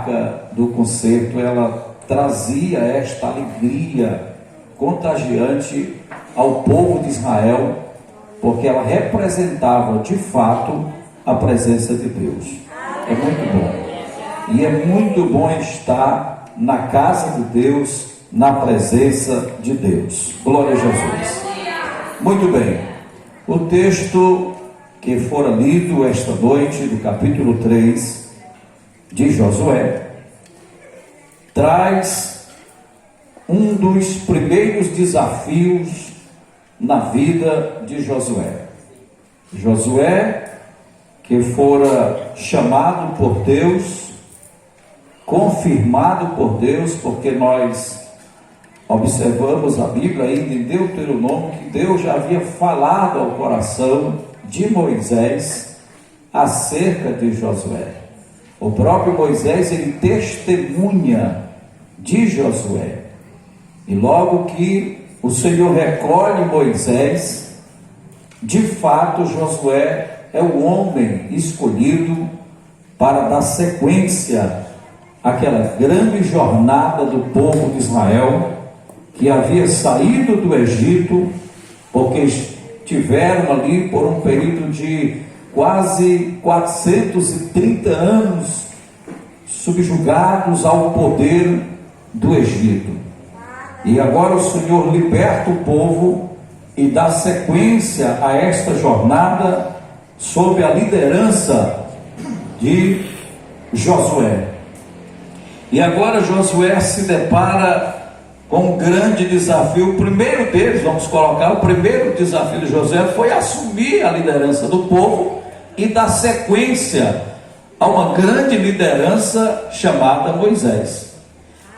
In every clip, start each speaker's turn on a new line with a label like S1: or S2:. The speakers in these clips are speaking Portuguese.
S1: arca do concerto, ela trazia esta alegria contagiante ao povo de Israel, porque ela representava de fato a presença de Deus. É muito bom. E é muito bom estar na casa de Deus, na presença de Deus. Glória a Jesus. Muito bem. O texto que fora lido esta noite, do capítulo 3 de Josué, traz um dos primeiros desafios na vida de Josué. Josué, que fora chamado por Deus, confirmado por Deus, porque nós observamos a Bíblia ainda em Deuteronômio, que Deus já havia falado ao coração de Moisés acerca de Josué. O próprio Moisés, ele testemunha de Josué. E logo que o Senhor recolhe Moisés, de fato Josué é o homem escolhido para dar sequência àquela grande jornada do povo de Israel, que havia saído do Egito, porque estiveram ali por um período de quase 430 anos subjugados ao poder do Egito. E agora o Senhor liberta o povo e dá sequência a esta jornada sob a liderança de Josué. E agora Josué se depara com um grande desafio. O primeiro deles, vamos colocar, o primeiro desafio de Josué foi assumir a liderança do povo e dar sequência a uma grande liderança chamada Moisés.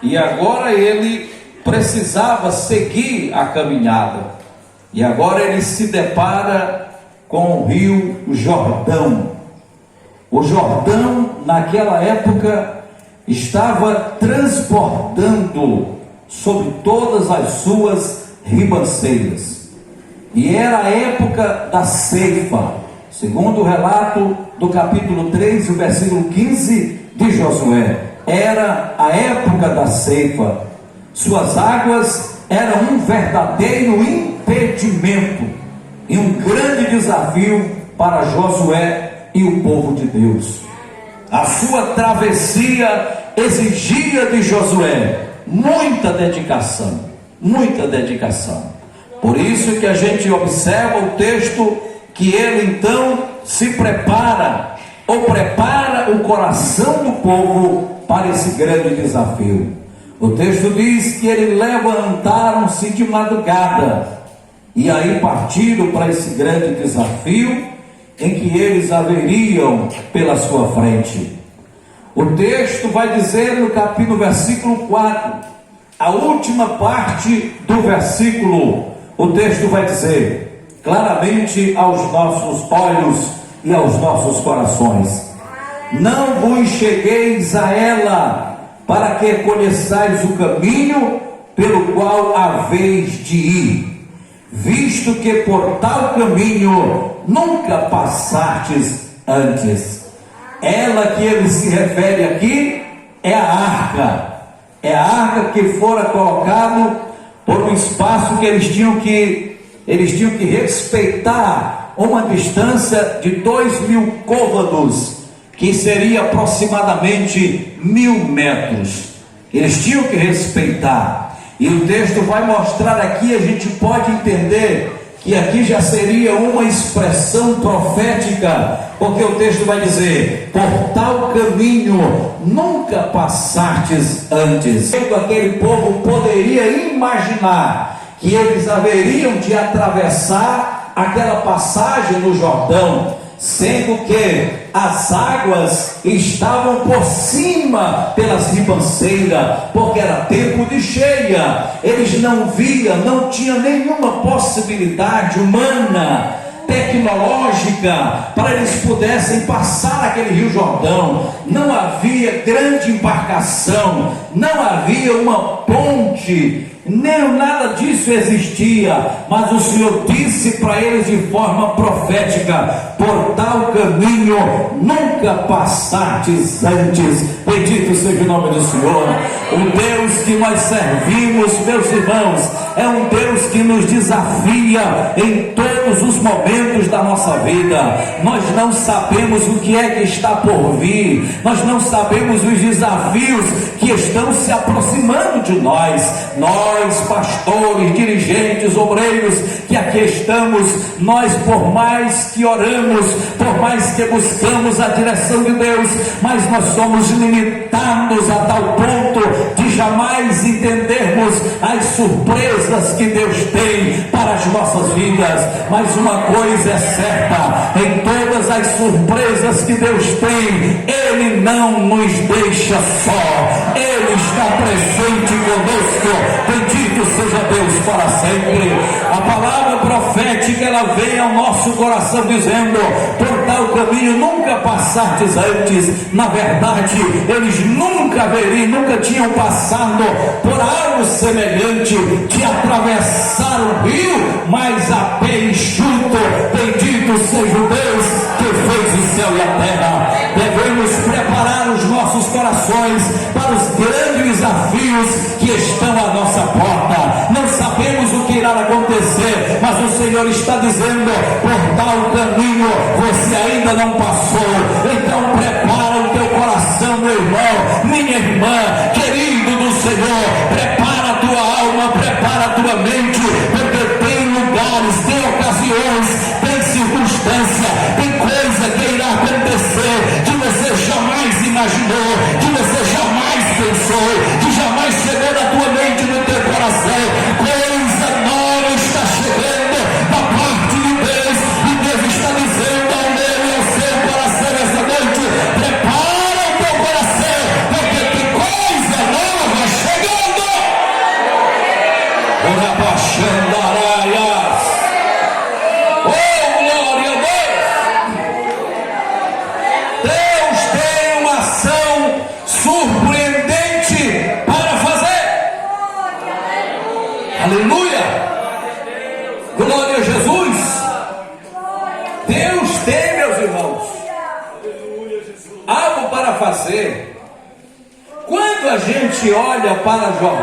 S1: E agora ele precisava seguir a caminhada. E agora ele se depara com o rio Jordão. O Jordão, naquela época, estava transbordando sobre todas as suas ribanceiras. E era a época da ceifa. Segundo o relato do capítulo 3, o versículo 15 de Josué, era a época da ceifa. Suas águas eram um verdadeiro impedimento e um grande desafio para Josué e o povo de Deus. A sua travessia exigia de Josué muita dedicação, muita dedicação. Por isso que a gente observa o texto, que ele então se prepara, ou prepara o coração do povo para esse grande desafio. O texto diz que eles levantaram-se de madrugada e aí partiram para esse grande desafio em que eles haveriam pela sua frente. O texto vai dizer no versículo 4, a última parte do versículo, o texto vai dizer claramente aos nossos olhos e aos nossos corações: não vos chegueis a ela, para que conheçais o caminho pelo qual haveis de ir, visto que por tal caminho nunca passastes antes. Ela que ele se refere aqui é a arca que fora colocado por um espaço que eles tinham que respeitar uma distância de 2.000 côvados, que seria aproximadamente 1.000 metros. Eles tinham que respeitar. E o texto vai mostrar aqui, a gente pode entender que aqui já seria uma expressão profética, porque o texto vai dizer: por tal caminho nunca passastes antes. Aquele povo poderia imaginar que eles haveriam de atravessar aquela passagem no Jordão, sendo que as águas estavam por cima pelas ribanceiras, porque era tempo de cheia. Eles não viam, não tinha nenhuma possibilidade humana, tecnológica, para eles pudessem passar aquele rio Jordão. Não havia grande embarcação, não havia uma ponte nem nada disso existia, mas o Senhor disse para eles de forma profética: por tal caminho nunca passastes antes. Bendito seja o nome do Senhor. O Deus que nós servimos, meus irmãos, é um Deus que nos desafia em todos os momentos da nossa vida. Nós não sabemos o que é que está por vir, nós não sabemos os desafios que estão se aproximando de nós, pastores, dirigentes, obreiros que aqui estamos. Nós, por mais que oramos, por mais que buscamos a direção de Deus, mas nós somos limitados a tal ponto de jamais entendermos as surpresas que Deus tem para as nossas vidas. Mas uma coisa é certa: em todas as surpresas que Deus tem, Ele não nos deixa só, Ele está presente conosco. Bendito seja Deus para sempre. A palavra profética, ela vem ao nosso coração dizendo: por tal caminho nunca passastes antes. Na verdade, eles nunca tinham passado por algo semelhante de atravessar o rio, mas a pé enxuto. Bendito seja o Deus que fez o céu e a terra. Devemos preparar os nossos corações para os grandes desafios que estão à nossa porta. Não sabemos o que irá acontecer, mas o Senhor está dizendo: por tal caminho você ainda não passou. Então prepara o teu coração, meu irmão, minha irmã, querido do Senhor. Prepara a tua alma, prepara a tua mente, porque tem lugares, tem ocasiões, tem circunstância, tem coisa que irá acontecer que você jamais imaginou, que você jamais pensou, que jamais chegou na tua mente, no teu coração. Coisa nova está chegando da parte de Deus, e Deus está dizendo ao meu e ao seu coração essa noite: prepara o teu coração, porque tem coisa nova chegando. Oh, glória a Deus! Deus tem uma ação surpreendente para fazer. Aleluia! Glória a Jesus! Deus tem, meus irmãos, algo para fazer. Quando a gente olha para Jordão,